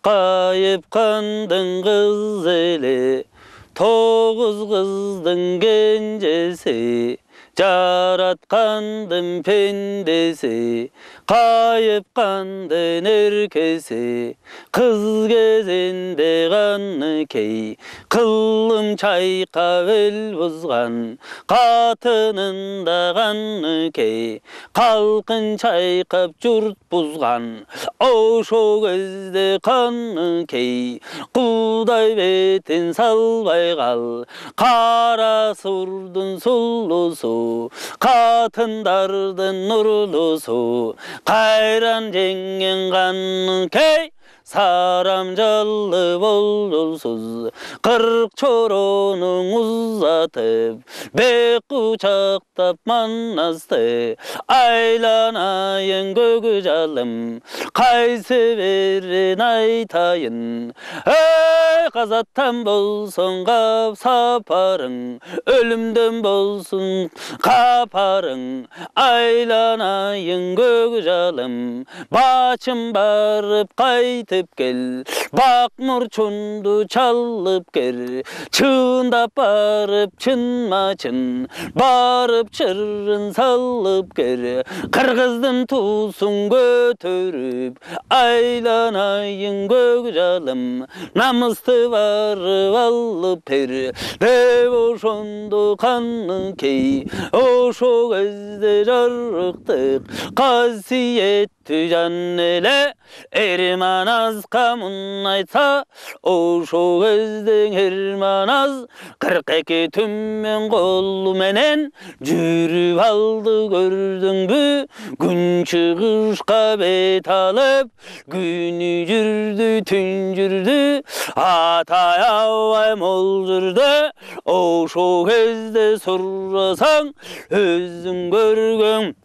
Kayıp kandın kız ele, toğuz kızdın gencesi, Jaratkandım pendesi, kayıp kandın herkesi, kız gezinde kanı key, kıllım çayka vel buzgan, katınında kanı key, kalkın çaykap jurt buzgan, oşo gözde kanı key, kuday betin salbay kal, kara surdun sullusu, katındardı nurlusu, kayran cengen kanı key, saramjallı bolulsuz, kırk çoronun uzatıp, bek kucaktap manastı, aylanayın gögüjalım, kaysı verin aytayın, ey kazattan bolsun kap saparın, ölümden bolsun kaparın, aylanayın gögüjalım, başım barıp kaytı gel, bak murçundu çalıp gel, çığındap barıp çınma çın, barıp çırrın salıp gel, kırgızdın tusun götürüp, aylanayın gögjalım, namıstı varıp alıp her, dev oşondu kanı key, oşo gözde jarıktık, kasiyet tücan ele, Ermanaz kamun aytsa, oşo gözden Ermanaz, 42 tümmen kolu menen, jürüp aldı gördün bü, gün çıkışka bet alıp, günü jürdü, tün jürdü, atay avay mol jürdü, oşo gözde sorrasan, özün görgün,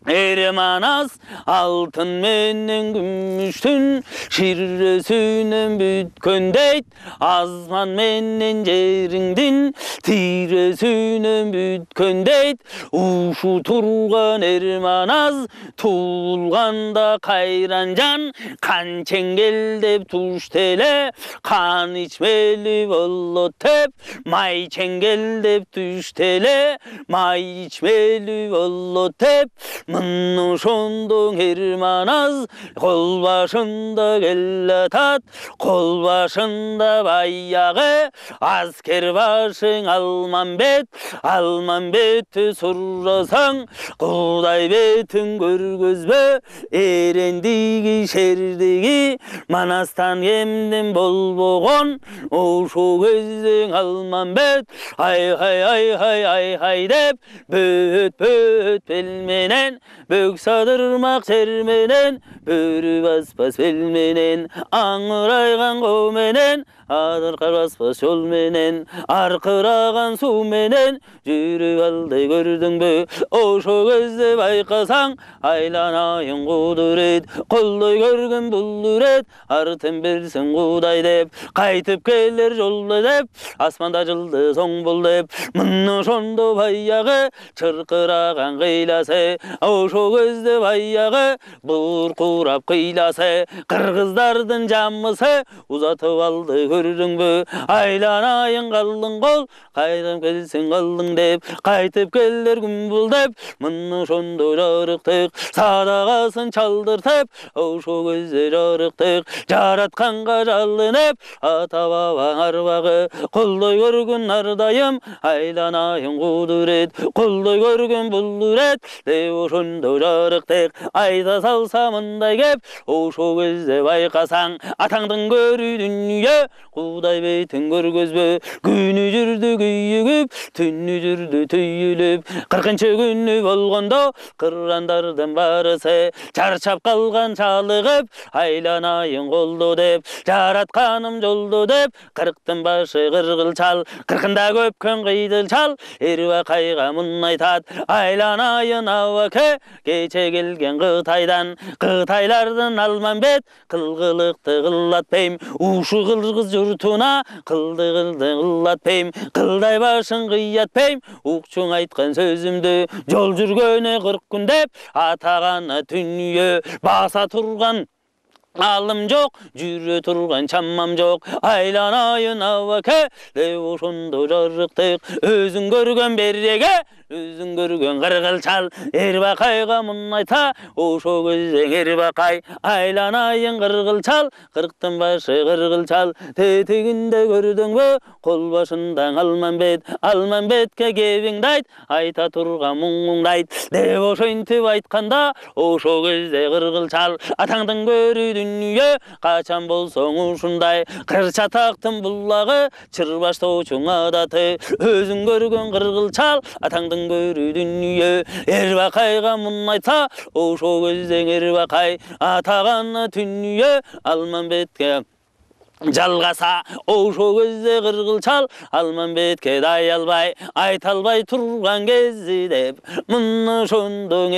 Ermanaz altın menen gümüştün, şirresünen bütkön deyt, azman menen jeringdin, tiresünen bütkön deyt, uşu turgan Ermanaz, tuğulganda kayran jan, kan çengel dep tuştele, kan içmeli bollo tep, may çengel dep tuştele, may içmeli bollo tep, Mınnu şondun Ermanaz, kol başında gelle tat, kol başında bayağı, asker başın alman beti surrasan, kuday betin görgözbe, erendigi şerdigi, manastan yemdim bol boğon, oşo gözden alman bet, hay hay hay hay hay hay dep, böt böt belmenen, bök sadırmak sermenen, börü baspas belmenen, ağıraygan komenen, adırkar baspas yol menen, arkıragan su menen, jürüp aldı gördün bö, oşo gözde baykasan, aylanayın kuduret, koldoy görgün bulduret, artın bersin kuday dep, kaytıp gelir jolda dep, asmanda jıldı soң bul dep, mınnu şondu bayağı, çırkıragan kıylası, oşo gözde bayağı, burkurap kıylası, kırgızdardın camısı, uzatıp aldı gördün bö, aylanayın kaldın kol, kaytıp gelsin kaldın dep, kaytıp gelir gün bul dep, mınnu şondu jarıktık, sadakasın çaldırtıp, oşo gözde jarıktık, jaratkanga jalınıp, ata babaң arbağı, koldoy görgün ardayım, aylanayın kuduret, koldoy görgün bulduret, dev oşondu jarıktık, ayda salsa mınday gep, oşo gözde baykasan, ataڭdın görü dünya, kuday betin görgözbö, günü jürdü güyügüp, tünü jürdü tüyülüp, 40-nчы günü bolgondo, kırrandardan barысы, çarçap kalgan çalıgıp, aylanayın koldu dep, jaratkanım joldu dep, 40'tın başı kırgıl çal, 40'ında köpkön kıydıl çal, erva kayga mun aytat, aylanayın avake, кече келген Қытайлардың Алманбет қылғылықты қыллатпайым, ушу қылғыз жұртуна қылды қыллатпайым, қылдай башын қиятпайым, уқчуң айтқан сөзімді жол жүргені 40 күн деп, атағаны дүние баса тұрған алым жоқ, жүре тұрған шамам жоқ, айланайын ауаке, ошондо жарықтық, өзің көрген береге, өзің көрген қырғыл чал, Эрбакайға мұн айта, ошо көзден Эрбакай, айланайын қырғыл чал, қырықтың башы қырғыл чал, тетігінде көрдің бе, қол башындан Алманбетке кебіңді айт, айта тұрған мұңыңды айт, деп ошентіп айтқанда, ошо көзде қырғыл чал, атаңдың көрі дүние, қачан болсоң ушундай, қырчатақтың бұллағы, чырбаш тоучуң адаты, өзің көрген қырғыл чал, атаңдың көрі дүние, Эрбакайға мұн айтса, ошо көзден Эрбакай, атағаны дүние, Алманбетке жалғаса, ошо көзде қырғыл чал, Алманбетке дай албай, айталбай тұрған кезі деп, мұны шондың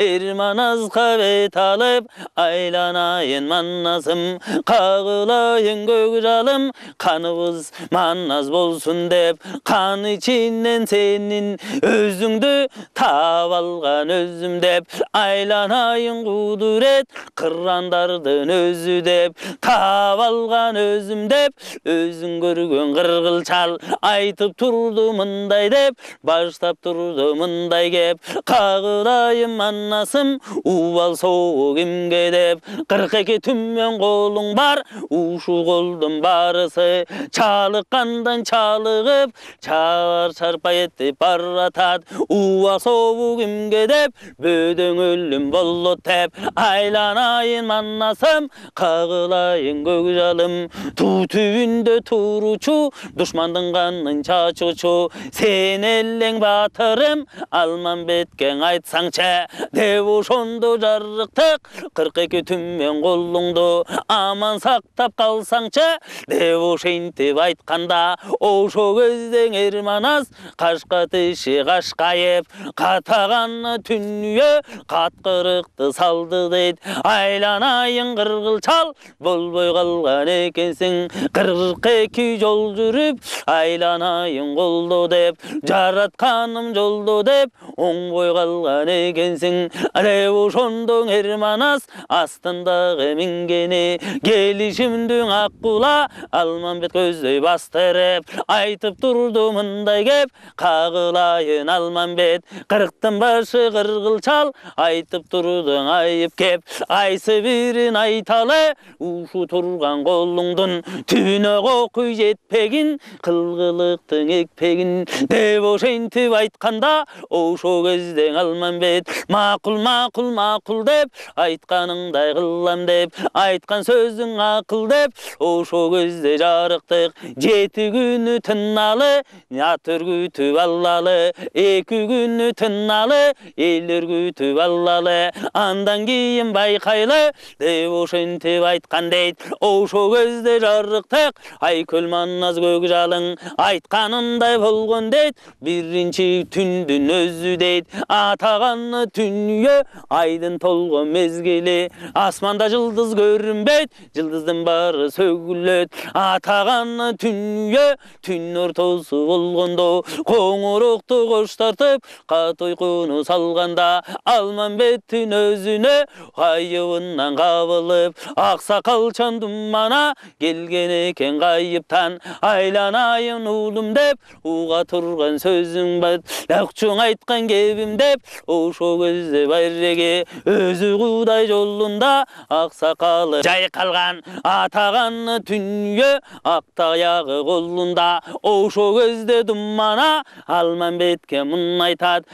Ерманазға бет алып, айланайын маннасым, қағылайын көк жалым, қаныбыз маннас болсын деп, қан içinden сенің өзіңді тап алған өзім деп, айланайын құдырет, қырандардың өзі деп, тап алған өзім деп, өзің көрген қырғыл чал, айтып тұрды мындай деп, баштап тұрды мындай кеп, қағылайым маннасым, убал соғы кімге деп, 42 түммен қолың бар, ушу қолдың барысы, чалыққандан чалығып, чарпай етіп баратат, убал соғы кімге деп, бөдің өлім болот деп, айланайын маннасым, қағылайын көк жалым, ту түбінде туручу, душмандың қанын чачучу, сен елің батырым, Алманбеткен айтсаңча, деп ошондо жарықтық, 42 түммен қолыңды аман сақтап қалсаңча, деп ошентіп айтқанда, ошо көзден Ерманаз, қашқа тиші қашқайып, қатағаны түние, қатқырықты салды дейд, айланайын қырғыл чал, болбой қалған екенсің, 42 жол жүріп, айланайын қолды деп, жаратқаным жолды деп, оңбой қалған екенсің, деп ошондың Ерманаз, астындағы мінгені, келішімдің аққұла, Алманбет көздөй бастырып, айтып тұрды мындай кеп, қағылайын Алманбет, 40-тың башы қырғыл чал, айтып тұрдың айып кеп, айсы бірін айталы, ушу тұрған қолыңдың, түні қоқы жетпегін, қылғылықтың екпегін, деп ошентіп айтқанда, ошо көзден Алманбет, мақұл деп, айтқаныңдай қылам деп, айтқан сөзің ақыл деп, ошо көзде жарықтық, 7 күні тынналы, атыр күтіп аллалы, 2 күні тынналы, елір күтіп аллалы, андан кейін байқайлы, деп ошентіп айтқан дейд, ошо көзде жарықтық, айкөл манназ көк жалың, айтқанындай болған дейд, бірінші түндің өзі дейд, атағаны түние, айдын толған мезгілі, асманда жылдыз көрінбейд, жылдыздың бары сөгілет, атағаны түние, түн ортасы болғанда, қоңырықты қоштартып, қат ұйқыны салғанда, Алманбеттің өзіне, қайыбынан қабылып, ақсақал чандымана, келген екен қайыптан, айланайын ұлым деп, уға тұрған сөзің бәд, ләқчуң айтқан кебім деп, ошо көзде байреге, өзі құдай жолында, ақсақалы жай қалған, атағаны түнге, ақтаяғы қолында, ошо көзде думана, Алманбетке мұн айтад,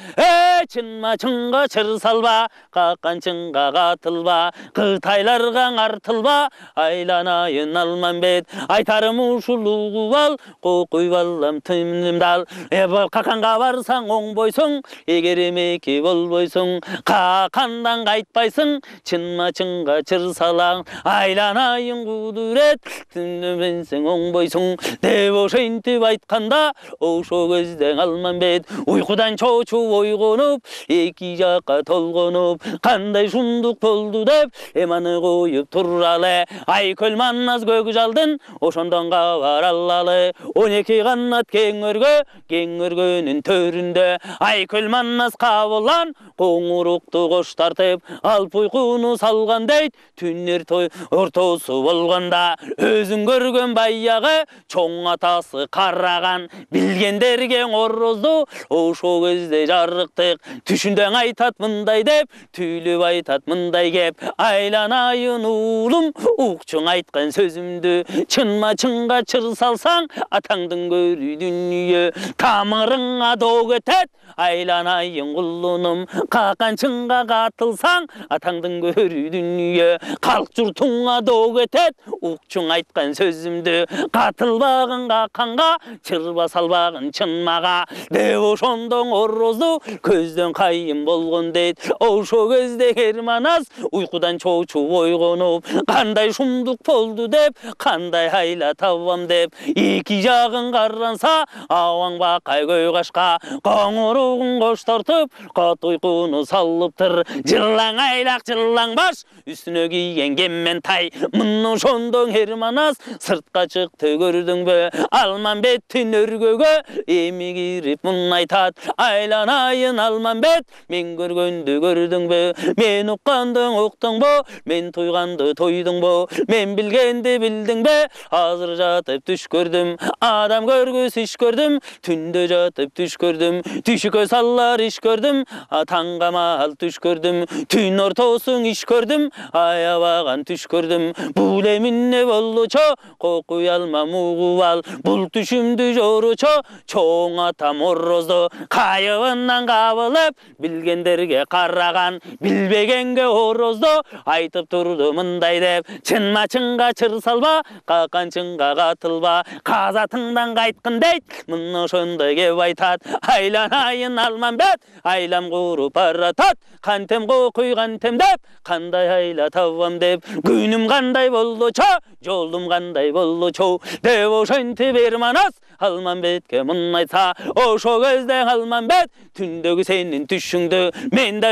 чынма чынға чыр салба, қаққан чынға қатылба, Қытайларға артылба, айланайын Алманбет, айтарым ушулуғы бал, қоқуй балам тымнымдал, қақанға барсаң оңбойсың, егеремеке болбойсың, қақандан қайтпайсың, чынма чынға чыр салаң, айланайын құдырет, түніменсің оңбойсың, деп ошентіп айтқанда, ошо көзден Алманбет, ұйқыдан чочу ойғыны, толгонуп, эки жакка толгонуп, кандай шундук болду деп эманы коюп туралы. Айкөл маннас көк жалдын ошондон кабар алалы. 12 канат кең өргөнүн төрүндө айкөл маннас кабылан коңурукту кош тартып алп уйкуну салган дейт. Түннөр той ортосу болгонда өзүң көргөн баягы чоң атасы караган билгендерге орозду ошо кезде жарыктык түшүндөң айтат мындай деп түйлүп айтат мындай кеп айланайын уулум укчуң айткан сөзүмдү чынма чынга чыр салсаң атаңдын көрү дүнүйө тамырыңа доо кетет айланайын кулунум какан чынга катылсаң атаңдын көрү дүнүйө калк журтуңа доо кетет укчуң айткан сөзүмдү катылбагын каканга чырба салбагын чынмага деп ошондон орозду көздөн кайын болгон дейт. Ошо кезде Керманас уйкудан чоочуп ойгонуп кандай шумдук болду деп кандай айла табам деп эки жагын каранса абаң бакай көй кашка коңуругун кош тартып кат уйкуну салыптыр. Жылаң айлак жылаң баш үстүнө кийген кеммен тай мына ошондон Керманас сыртка чыкты көрдүңбү Алмамбеттин өргөгө эми кирип муну айтат айланайын Алмамбет мен көргөндү көрдүңбү мен укканды уктуңбу мен туйганды тойдуңбу мен билгенди билдиңби азыр жатып түш көрдүм адам көргүс иш көрдүм түндө жатып түш көрдүм түшүккө саллар иш көрдүм таңга маал түш көрдүм түн ортосуң иш көрдүм аябаган түш көрдүм бул эмне болдучу кокуй алмам угуп ал бул түшүмдү жоручу чоң атам орозду кайыбынан кабылып билгендерге караган билбегенге орозду айтып турду мындай деп чынма чынга чыр салба какан чынга катылба казатыңдан кайткын дейт мына ошондой кеп айтат айланайын Алмамбет айлам куруп баратат кантем кокуй кантем деп кандай айла табам деп күнүм кандай болдучу жолдум кандай болдучу деп ошентип Керманас Алмамбетке муну айтса ошо кезде Алмамбет түндөгү сенин түшүңдү мен да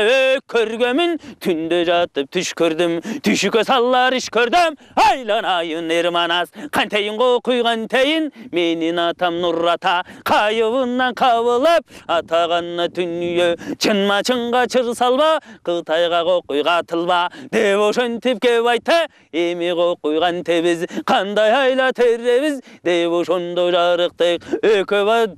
көргөмүн түндө жатып түш көрдүм түшүккө саллар иш көрдүм айланайын Керманас кантейин кокуй кантейин менин атам Нур ата кайыбынан кабылып атаганна түнүйө чынма чынга чыр салба Кытайга кокуй катылба деп ошентип кеп айтты эми кокуй кантебиз кандай айла теребиз деп ошондо жарыктык экөө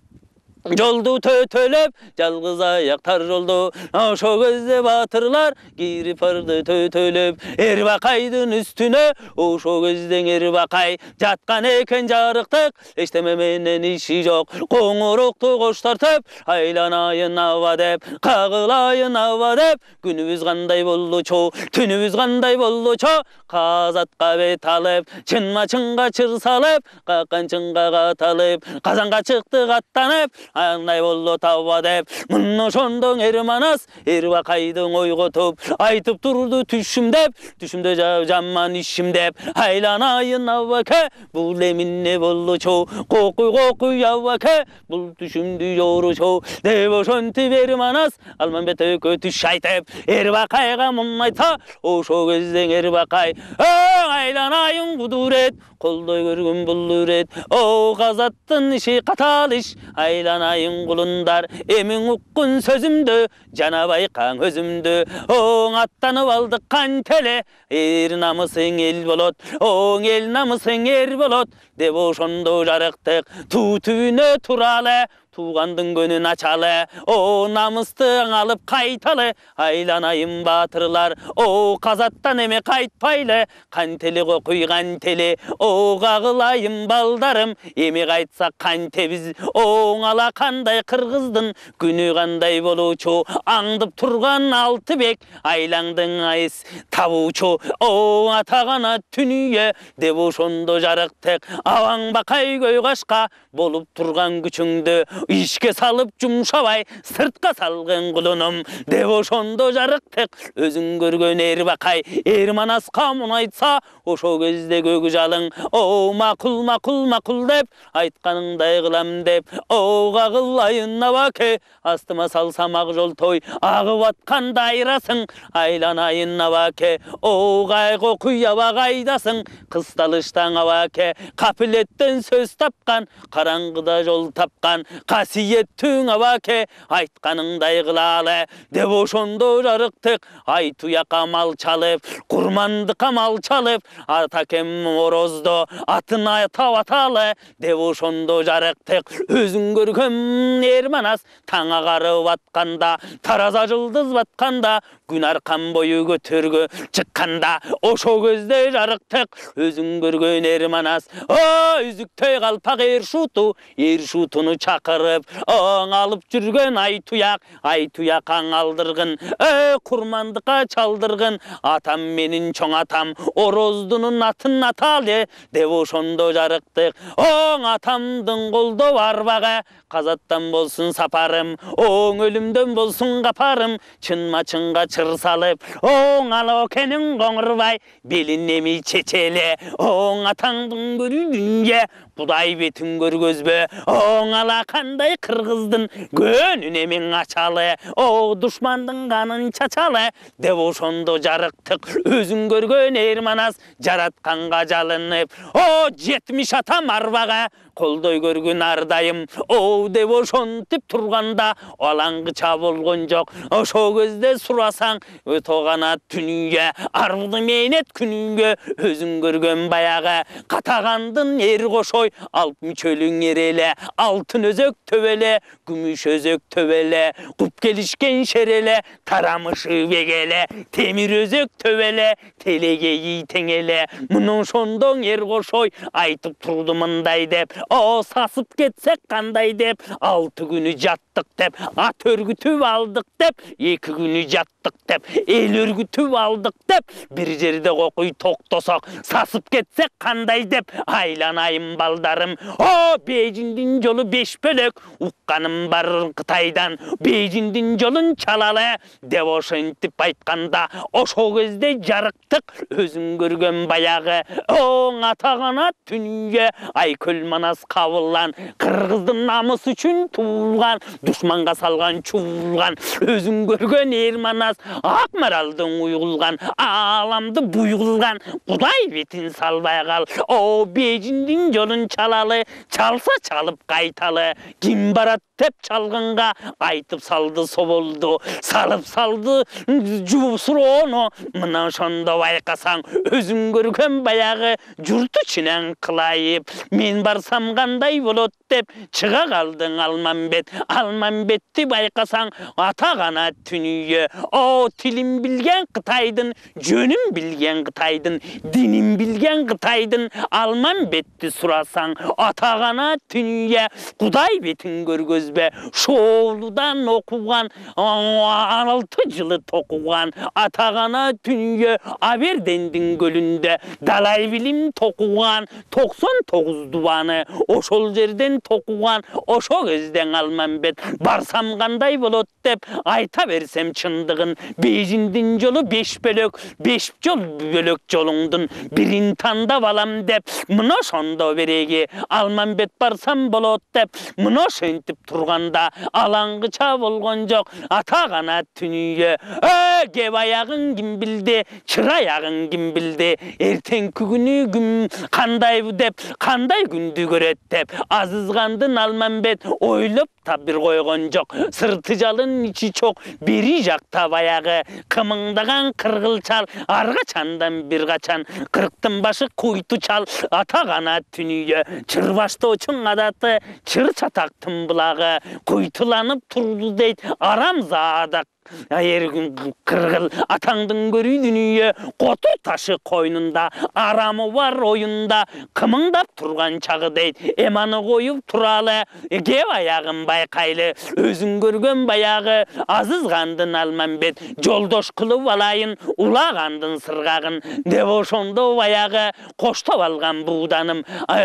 жолду төтөлөп жалгыз аяктар жолду ошо кезде батырлар кирип барды төтөлөп Эрбакайдын үстүнө ошо кезде Эрбакай жаткан экен жарыктык эчтеме менен иши жок коңурукту кош тартып айланайын аба деп кагылайын аба деп күнүбүз кандай болдучу түнүбүз кандай болдучу казатка бет алып чынма чынга чыр салып какан чынга каталып казанга чыкты каттанып андай болду таба деп мына ошондон Керманас Эрбакайдын ойготуп айтып турду түшүм деп түшүмдө жаман ишим деп айланайын абаке бул эмне болдучу кокуй абаке бул түшүмдү жоручу деп ошентип Керманас Алмамбет экөө түш айтып Эрбакайга муну айтса ошо кезде Эрбакай айланайын кудурет колдой көргөн бул ирет казаттын иши катал иш айланайын кулундар эмиң уккун сөзүмдү жана байкаң өзүмдү оң аттанып алдык кантеле эр намысың эл болот оң эл намысың эр болот деп ошондо жарыктык туу түбүнө туралы тугандын көнүн ачалы о намысты алып кайталы айланайын батырлар о казаттан эме кайтпайлы кантели кокуй кантели о кагылайын балдарым эми кайтсак кантебиз оң ала кандай кыргыздын күнү кандай болучу аңдып турган Алтыбек айлаңдың айыс табуучу о атагана түнүгө деп ошондо жарыктык абаң бакай көй кашка болуп турган күчүңдү ішке салып жұмшабай сыртқа салған құлыным деп ошондо жарықтық өзің көрген Ербақай Ерманасқа мұны айтса ошо кезде көк жалың о мақұл деп айтқаныңдай қылам деп оға қылайын Набаке астыма салсам ақ жол той ағып атқанда айрасың айланайын Набаке оғайғы құяба қайдасың қысталыштан Набаке қапілеттен сөз тапқан қараңғыда жол тапқан қасиеттің Набаке айтқаныңдай қылалы деп ошондо жарықтық ай туяқа мал чалып құрмандыққа мал чалып атакем орозды атына таваталы деп ошондо жарықтық өзің көргем Ерманас таң ағарып атқанда тараза жылдыз батқанда күн арқан бойы көтерге шыққанда ошо кезде жарықтық өзің көрген Ерманас үзіктей қалпақ ершутуны чақырып оң алып жүрген ай туяқ аң алдырғын құрмандыққа чалдырғын атам менің чоң атам ороздының атын аталы деп ошондо жарықтық оң атамдың қолды арбаға қазаттан болсын сапарым оң өлімден болсын қапарым чынма чынға чыр салып оң алокенің қоңырбай белін емей чечеле оң атаңдың көрінге Құдай бетін көргөзбе оң ала қандай қырғыздың көнін емен ачалы о дұшмандың қанын чачалы деп ошондо жарықтық өзің көрген Ерманас жаратқанға жалынып о 70 атам арбаға қолдой көрген ардайым о деп ошонтип турганда алаңғыча болгон жок ошо кезде сурасаң тоғана түнүгө арбыды мейнет күнүгө өзүң көргөн баягы катагандын эр кошой алп мүчөлүң эреле алтын өзөк төбеле күмүш өзөк төбеле куп келишкен шереле тарамышы бегеле темир өзөк төбеле телегеyi теңеле мына ошондоң эр кошой айтып турду мындай деп о сасып кетсек кандай деп 6 күнү жаттык деп ат өргүтүп алдык деп 2 күнү жаттык деп эл өргүтүп алдык деп бир жерде кокуй токтосок сасып кетсек кандай деп айланайым балдарым о Бейжиңдин жолу 5 бөлөк укканым бар Кытайдан Бейжиңдин жолун чалалы деп ошентип айтканда ошо кезде жарыктык өзүң көргөн баягы оң атагана түнүгө айкөл манас кабылган кыргыздын намысы үчүн туулган душманга салган чуулган өзүң көргөн Ерманас ак маралдын уйгулган ааламды буйгулган Кудай бетин салбай кал о Бейжиңдин жолун чалалы чалса чалып кайталы ким барат деп чалганга айтып салды соболду салып салды жууп суроону мына ошондо байкасаң өзүң көргөн баягы журт ичинен кылайып мен барсам кандай болот деп чыга калдың Алмамбетти байкасаң ата гана түнүгө о тилин билген Кытайдын жөнүн билген Кытайдын динин билген Кытайдын Алмамбетти сурасаң ата гана түнүгө Кудай бетин көргөзбө шоолудан окуган 6 жылы токуган ата гана түнүгө Абердендин көлүндө далай билим токуган 99 дубаны ошол жерден токуган ошо кезден Алмамбет барсам кандай болот деп айта берсем чындыгын Бейжиңдин жолу 5 бөлөк 5 жол бөлөк жолуңдун бирин тандап алам деп мына ошондо береги Алмамбет барсам болот деп мына ошентип турганда алаңгыча болгон жок ата гана түнүгө кеп аягын ким билди чыраягын ким билди эртеңки күнү ким кандай деп кандай күндү көрөт деп азызгандын Алмамбет ойлоп та бир койгон жок сырты жалын ичи чок бери жакта баягы кымыңдаган кыргылчал арга чандан бир качан кырктын башы куйту чал ата гана түнүгө чыр баштоочун адаты чыр чатактын булагы куйтуланып турду дейт арамзада Ергін қырғыл атаңдың көрүй дүние, қотыр ташы қойнында, арамы бар ойында, қымыңдап тұрған чағы дейді, эманы қойып тұралы, кеп аяғын байқайлы, өзің көрген баяғы, азызғандын Алмамбет, жолдош қылып алайын, улағандын сырғағын, деп ошондо баяғы, қоштап алған буданым,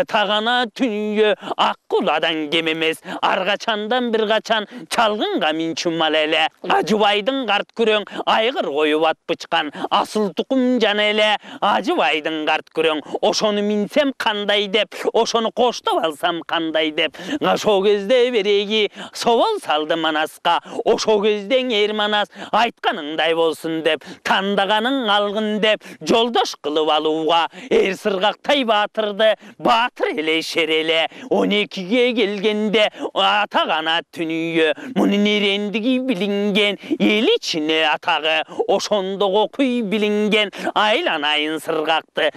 тағана түнүйе, аққұладан кемемес, арғачандан бір қачан, чалғынға мен чумал әлі, ажыбайдың қарт күрең, айғыр қойып ат бычқан, асыл тұқым жан әлі, ажыбайдың қарт күрең, ошоны минсем қандай деп, ошоны қоштап алсам қандай деп, шо кезде береги совал салды Манасқа, ошо кезден ер Манас айтқаныңдай болсын деп, тандағаның алғын деп, жолдош қылып алуға, ер сырғақтай батырды, батыр еле шереле, 12-ге келгенде атағана түнүйе, мұнын ерендігі білінген, ел ішіне атағы, ошондо оқуй білінген, айланайын сырғақты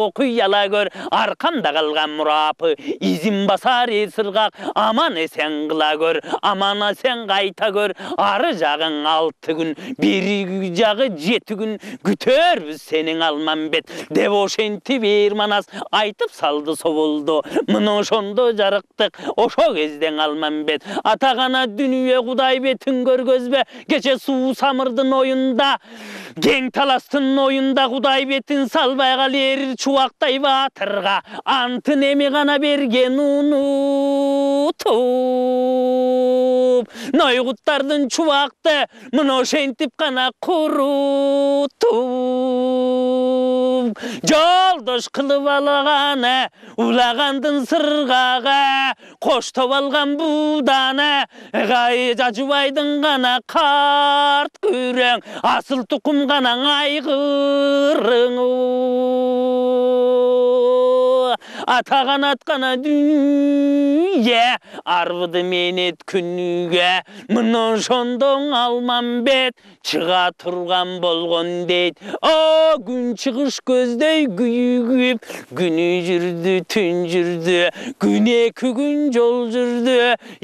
оқуй ала көр, арқамда қалған мұрапы, изин басар ер сырғақ, аман есен қыла көр, аман есен қайта көр, ары жағың 6 күн, бері жағы 7 күн, күтербіз сенің Алмамбет, деп ошенті бер Манас айтып салды соболду, мұны ошондо жарықтық, ошо кезден Алмамбет, атағана дүние Құдай бетін көргөзбе, кеше суу самырдың ойында, кең таластың ойында Құдай бетін салбайға лер чуақтай батырға, антын еме ғана берген ұнутып, нойғыттардың чуақты, мұны ошентіп қана құрутып, жолдош қылып алғаны, улағандың сырғағы, қоштап алған буданы, ажыбайдың ғана қарт күрең, асыл тұқым ғана айғырың. Атаған атқана дүние, арвыды менет күніге, мұнын шондың Алмамбет, чыға тұрған болған дейд. О, күн шығыш көздей күйігіп, күні жүрді, түн жүрді, күне күгін жол жүрді.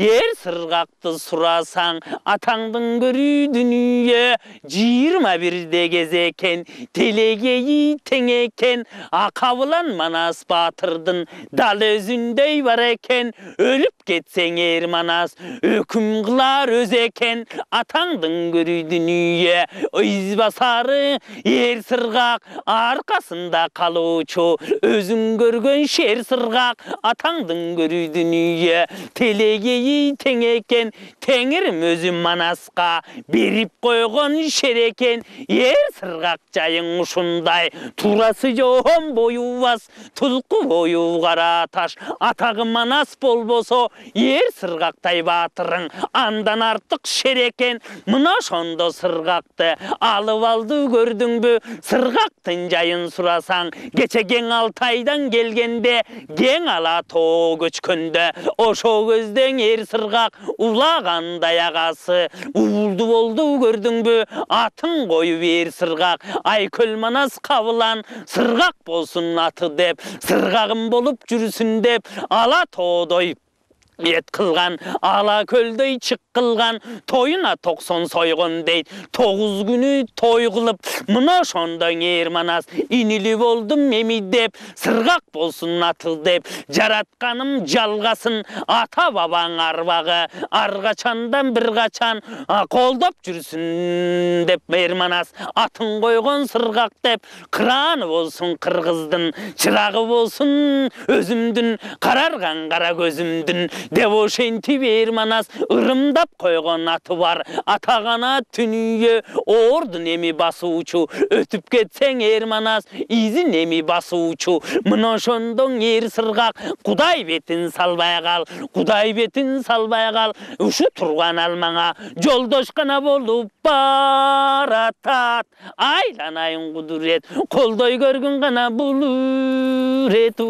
Ер сырғақты сұрасаң, атаңдың көрі дүние, 21-де кезекен, телегеyi теңекен, ақабылан Манас батырдың дал өзіндей бар екен, өліп кетсең ер Манас, өкім қылар өз екен, атаңдың көрі дүние, избасары ер сырғақ, арқасында қалучу, өзің көрген шер сырғақ, атаңдың көрі дүние, телегеyi теңекен, теңірім өзім Манасқа, беріп қойған шер екен, ер сырғақ жайың ұшындай, турасы жоғын бойу бас, тұлқы бойу қара таш, атағы Манас болбосо, ер сырғақтай батырың, андан артық шер екен, мұна шондо сырғақты, алып алды көрдің бі, сырғақтың жайын сұрасаң, кеше кең Алтайдан келгенде, кең ала тоғы көчкөнді, ошо көзден ер сырғақ, улағандай ағасы, уылды болды көрдің бі, атын қойып ер сырғақ, Айкөл Манас қабылан, сырғақ болсын аты деп, сырғағым болып жүрсін деп, ала тоғдой ет қылған, ала көлдей чық қылған, тойына 90 сойғын дейд, 9 күні той қылып, мұна шондан ер Манас, инілі болдым меми деп, сырғақ болсын аты деп, жаратқаным жалғасын, ата бабаң арбағы, арғачандан бір қачан, қолдап жүрсін деп, ер Манас, атын қойған сырғақ деп, қыраны болсын қырғыздың, чырағы болсын өзімдің, қарарған қара көзімдің, деп ошенті бер Манас, ырымдап қойған аты бар, атағана түнүйе, ордың емі басуучу, өтіп кетсең ер Манас, изін емі басуучу, мұна шондың ер сырғақ, Құдай бетін салбай қал, Құдай бетін салбай қал, ұшы тұрған алмаңа, жолдош қана болып баратат, айланайын құдырет, қолдай көргін қана бұлыр ету.